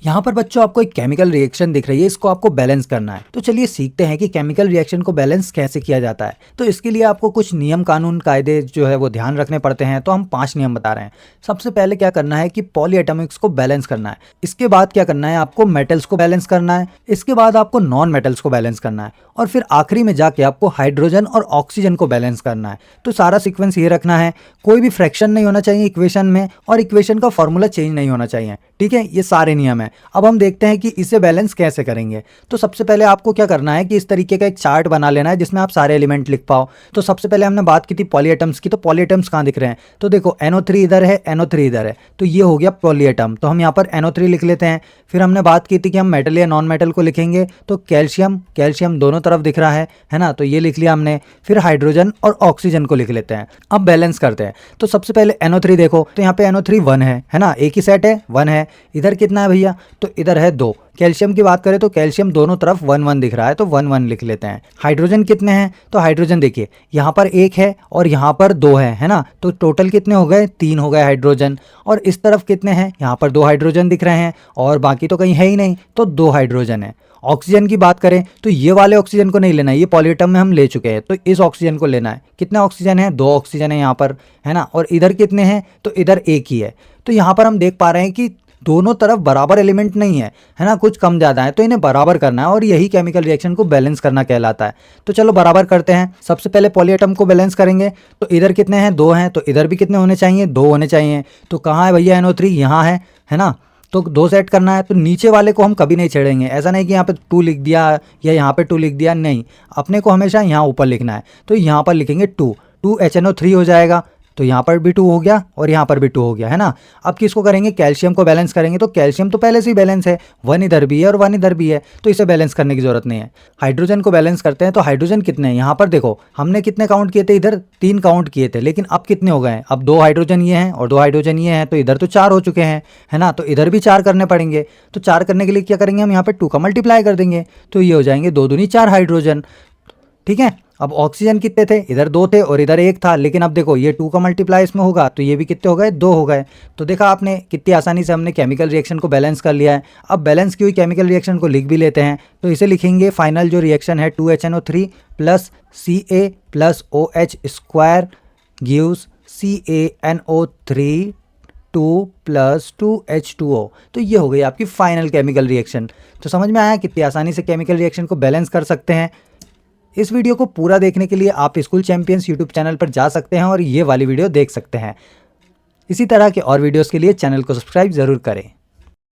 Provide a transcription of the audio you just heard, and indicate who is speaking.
Speaker 1: यहाँ पर बच्चों आपको एक केमिकल रिएक्शन दिख रही है, इसको आपको बैलेंस करना है। तो चलिए सीखते हैं कि केमिकल रिएक्शन को बैलेंस कैसे किया जाता है। तो इसके लिए आपको कुछ नियम कानून कायदे जो है वो ध्यान रखने पड़ते हैं। तो हम 5 नियम बता रहे हैं। सबसे पहले क्या करना है कि पॉलीएटॉमिक्स को बैलेंस करना है। इसके बाद क्या करना है, आपको मेटल्स को बैलेंस करना है। इसके बाद आपको नॉन मेटल्स को बैलेंस करना है और फिर आखिरी में जाके आपको हाइड्रोजन और ऑक्सीजन को बैलेंस करना है। तो सारा सीक्वेंस ये रखना है, कोई भी फ्रैक्शन नहीं होना चाहिए इक्वेशन में और इक्वेशन का फॉर्मूला चेंज नहीं होना चाहिए। ठीक है, ये सारे नियम है। अब हम देखते हैं कि इसे बैलेंस कैसे करेंगे। तो सबसे पहले आपको क्या करना है कि इस तरीके का एक चार्ट बना लेना है जिसमें आप सारे एलिमेंट लिख पाओ। तो सबसे पहले हमने बात की थी पॉलीएटम्स की, तो पॉलीएटम्स कहाँ दिख रहे हैं, तो देखो NO3 इधर है, NO3 इधर है, तो ये हो गया पॉलीएटम। तो हम यहाँ पर NO3 लिख लेते हैं। फिर हमने बात की थी कि हम मेटल या नॉन मेटल को लिखेंगे, तो कैल्शियम दोनों तरफ दिख रहा है ना, तो ये लिख लिया हमने। फिर हाइड्रोजन और ऑक्सीजन को लिख लेते हैं। अब बैलेंस करते हैं। तो सबसे पहले NO3 देखो, तो यहाँ पे NO3 1 है ना, एक ही सेट है 1 है। इधर कितना है भैया, तो इधर है 2। कैल्शियम की बात करें तो कैल्शियम दोनों तरफ 1 1 दिख रहा है, तो 1 1 लिख लेते हैं। हाइड्रोजन कितने हैं, तो हाइड्रोजन देखिए यहाँ पर 1 है और यहाँ पर 2 है ना, तो टोटल कितने हो गए, 3 हो गए हाइड्रोजन। और इस तरफ कितने हैं, यहाँ पर 2 हाइड्रोजन दिख रहे हैं और बाकी तो कहीं है ही नहीं, तो 2 हाइड्रोजन है। ऑक्सीजन की बात करें तो ये वाले ऑक्सीजन को नहीं लेना है, ये पॉलीएटम में हम ले चुके हैं, तो इस ऑक्सीजन को लेना है। कितना ऑक्सीजन है, 2 ऑक्सीजन है यहाँ पर, है ना। और इधर कितने हैं, तो इधर 1 ही है। तो यहाँ पर हम देख पा रहे हैं कि दोनों तरफ बराबर एलिमेंट नहीं है ना, कुछ कम ज़्यादा है, तो इन्हें बराबर करना है और यही केमिकल रिएक्शन को बैलेंस करना कहलाता है। तो चलो बराबर करते हैं। सबसे पहले पॉलीएटम को बैलेंस करेंगे, तो इधर कितने हैं, 2 हैं, तो इधर भी कितने होने चाहिए, 2 होने चाहिए। तो कहाँ है भैया NO3, यहाँ है ना, तो 2 सेट करना है। तो नीचे वाले को हम कभी नहीं छेड़ेंगे, ऐसा नहीं कि यहाँ पे 2 लिख दिया या यहाँ पे 2 लिख दिया, नहीं, अपने को हमेशा यहाँ ऊपर लिखना है। तो यहाँ पर लिखेंगे 2 HNO3 हो जाएगा, तो यहाँ पर भी 2 हो गया और यहाँ पर भी 2 हो गया, है ना। अब किसको करेंगे, कैल्शियम को बैलेंस करेंगे। तो कैल्शियम तो पहले से ही बैलेंस है, 1 इधर भी है और 1 इधर भी है, तो इसे बैलेंस करने की जरूरत नहीं है। हाइड्रोजन को बैलेंस करते हैं। तो हाइड्रोजन कितने हैं, यहाँ पर देखो हमने कितने काउंट किए थे, इधर 3 काउंट किए थे, लेकिन अब कितने हो गए हैं, अब 2 हाइड्रोजन ये हैं और 2 हाइड्रोजन ये हैं, तो इधर तो 4 हो चुके हैं, है ना। तो इधर भी 4 करने पड़ेंगे। तो 4 करने के लिए क्या करेंगे, हम यहाँ पर 2 का मल्टीप्लाई कर देंगे, तो ये हो जाएंगे 2 दूनी 4 हाइड्रोजन। ठीक है, अब ऑक्सीजन कितने थे, इधर 2 थे और इधर 1 था, लेकिन अब देखो ये 2 का मल्टीप्लाई इसमें होगा, तो ये भी कितने हो गए, 2 हो गए। तो देखा आपने कितनी आसानी से हमने केमिकल रिएक्शन को बैलेंस कर लिया है। अब बैलेंस की हुई केमिकल रिएक्शन को लिख भी लेते हैं। तो इसे लिखेंगे, फाइनल जो रिएक्शन है 2HNO3 plus Ca plus OH square gives CaNO3 2 plus 2H2O। तो ये हो गई आपकी फाइनल केमिकल रिएक्शन। तो समझ में आया कितनी आसानी से केमिकल रिएक्शन को बैलेंस कर सकते हैं। इस वीडियो को पूरा देखने के लिए आप स्कूल चैंपियंस यूट्यूब चैनल पर जा सकते हैं और ये वाली वीडियो देख सकते हैं। इसी तरह के और वीडियोस के लिए चैनल को सब्सक्राइब ज़रूर करें।